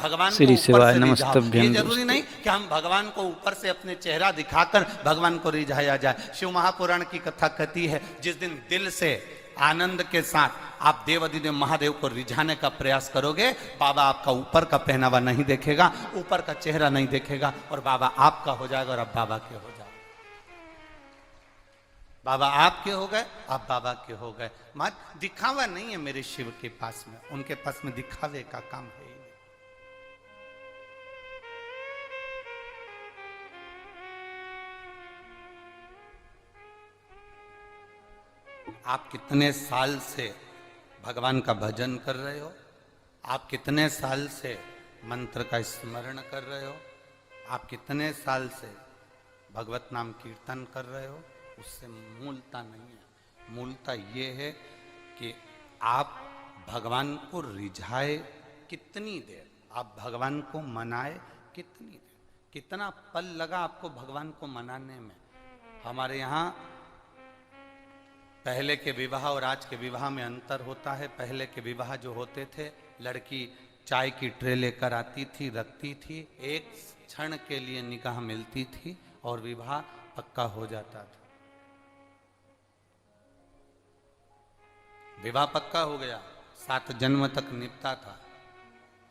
भगवान को श्री ऊपर शिवाय से रिझाओ। नमस्तभ्यं ये जरूरी दोस्तों। नहीं कि हम भगवान को ऊपर से अपने चेहरा दिखाकर भगवान को रिझाया जाए। शिव महापुराण की कथा कहती है, जिस दिन दिल से आनंद के साथ आप देव अधिदेव महादेव को रिझाने का प्रयास करोगे, बाबा आपका ऊपर का पहनावा नहीं देखेगा, ऊपर का चेहरा नहीं देखेगा, और बाबा आपका हो जाएगा और आप बाबा के हो जाओगे। बाबा आपके हो गए, आप बाबा के हो गए। मत दिखावा नहीं है मेरे शिव के पास में, उनके पास में दिखावे का काम है। आप कितने साल से भगवान का भजन कर रहे हो, आप कितने साल से मंत्र का स्मरण कर रहे हो, आप कितने साल से भगवत नाम कीर्तन कर रहे हो, उससे मूलता नहीं है। मूलता ये है कि आप भगवान को रिझाए कितनी देर, आप भगवान को मनाए कितनी देर, कितना पल लगा आपको भगवान को मनाने में। हमारे यहाँ पहले के विवाह और आज के विवाह में अंतर होता है। पहले के विवाह जो होते थे, लड़की चाय की ट्रे लेकर आती थी, रखती थी, एक क्षण के लिए निगाह मिलती थी और विवाह पक्का हो जाता था। विवाह पक्का हो गया, 7 जन्म तक निपटा था।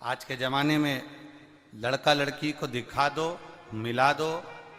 आज के जमाने में लड़का लड़की को दिखा दो, मिला दो,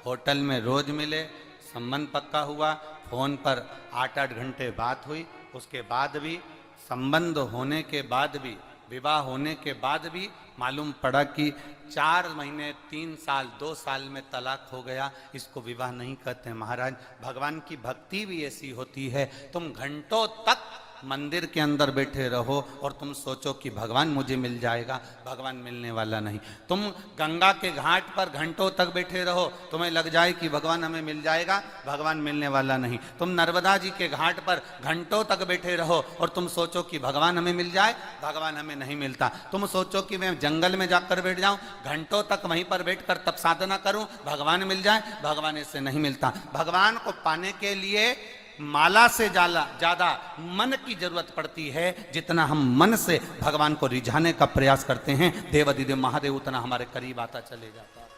होटल में रोज मिले, संबंध पक्का हुआ, फोन पर 8-8 घंटे बात हुई, उसके बाद भी संबंध होने के बाद भी, विवाह होने के बाद भी मालूम पड़ा कि 4 महीने, 3 साल, 2 साल में तलाक हो गया। इसको विवाह नहीं कहते महाराज। भगवान की भक्ति भी ऐसी होती है, तुम घंटों तक मंदिर के अंदर बैठे रहो और तुम सोचो कि भगवान मुझे मिल जाएगा, भगवान मिलने वाला नहीं। तुम गंगा के घाट पर घंटों तक बैठे रहो, तुम्हें लग जाए कि भगवान हमें मिल जाएगा, भगवान मिलने वाला नहीं। तुम नर्मदा जी के घाट पर घंटों तक बैठे रहो और तुम सोचो कि भगवान हमें मिल जाए, भगवान हमें नहीं मिलता। तुम सोचो कि मैं जंगल में जाकर बैठ जाऊं, घंटों तक वहीं पर बैठकर तप साधना करूं, भगवान मिल जाए, भगवान इससे नहीं मिलता। भगवान को पाने के लिए माला से ज्यादा मन की जरूरत पड़ती है। जितना हम मन से भगवान को रिझाने का प्रयास करते हैं, देव अधिदेव महादेव उतना हमारे करीब आता चले जाता है।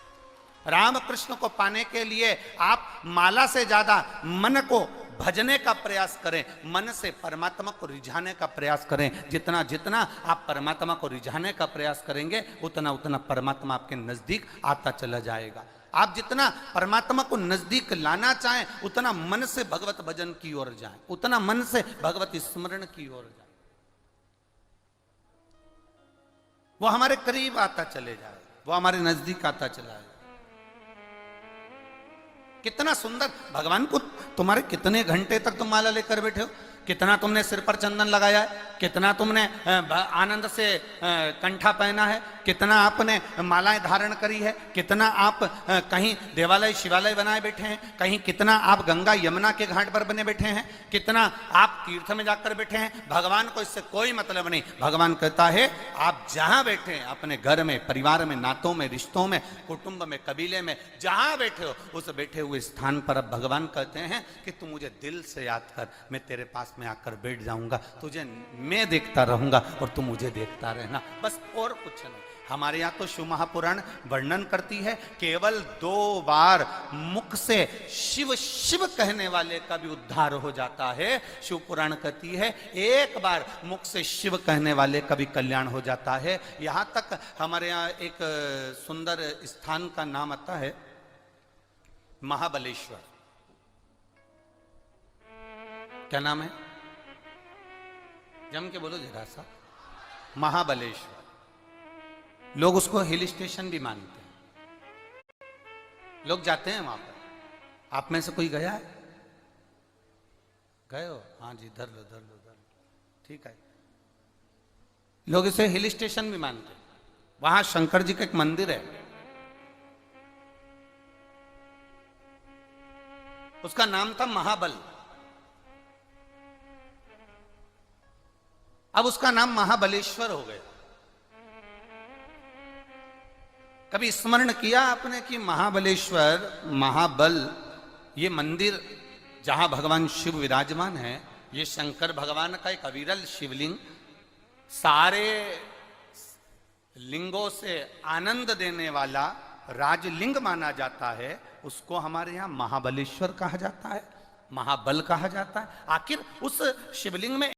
राम कृष्ण को पाने के लिए आप माला से ज्यादा मन को भजने का प्रयास करें, मन से परमात्मा को रिझाने का प्रयास करें। जितना जितना आप परमात्मा को रिझाने का प्रयास करेंगे, उतना उतना परमात्मा आपके नजदीक आता चला जाएगा। आप जितना परमात्मा को नजदीक लाना चाहें, उतना मन से भगवत भजन की ओर जाएं, उतना मन से भगवत स्मरण की ओर जाएं, वो हमारे करीब आता चले जाए, वो हमारे नजदीक आता चला जाए। कितना सुंदर भगवान को, तुम्हारे कितने घंटे तक तुम माला लेकर बैठे हो, कितना तुमने सिर पर चंदन लगाया है, कितना तुमने आनंद से कंठा पहना है, कितना आपने मालाएं धारण करी है, कितना आप कहीं देवालय शिवालय बनाए बैठे हैं, कहीं कितना आप गंगा यमुना के घाट पर बने बैठे हैं, कितना आप तीर्थ में जाकर बैठे हैं। भगवान को इससे कोई मतलब नहीं। भगवान कहता है आप जहां बैठे हैं, अपने घर में, परिवार में, नातों में, रिश्तों में, कुटुंब में, कबीले में, जहां बैठे हो, उस बैठे हुए स्थान पर अब भगवान कहते हैं कि तू मुझे दिल से याद कर, मैं तेरे पास में आकर बैठ जाऊंगा, तुझे मैं देखता रहूंगा और तू मुझे देखता रहना, बस और कुछ नहीं। हमारे यहाँ तो शिव महापुराण वर्णन करती है, केवल 2 बार मुख से शिव शिव कहने वाले का भी उद्धार हो जाता है। शिव पुराण कहती है 1 बार मुख से शिव कहने वाले का भी कल्याण हो जाता है। यहाँ तक हमारे यहाँ एक सुंदर स्थान का नाम आता है महाबलेश्वर। क्या नाम है? जम के बोलो जरा सा। महाबलेश्वर। लोग उसको हिल स्टेशन भी मानते हैं, लोग जाते हैं वहां पर। आप में से कोई गया है? गए हो? हाँ जी, धर लो धर लो धर लो, ठीक है। लोग इसे हिल स्टेशन भी मानते हैं। वहां शंकर जी का एक मंदिर है, उसका नाम था महाबल। अब उसका नाम महाबलेश्वर हो गया। कभी स्मरण किया आपने कि महाबलेश्वर, महाबल, ये मंदिर जहां भगवान शिव विराजमान है, ये शंकर भगवान का एक अविरल शिवलिंग, सारे लिंगों से आनंद देने वाला राजलिंग माना जाता है, उसको हमारे यहाँ महाबलेश्वर कहा जाता है, महाबल कहा जाता है। आखिर उस शिवलिंग में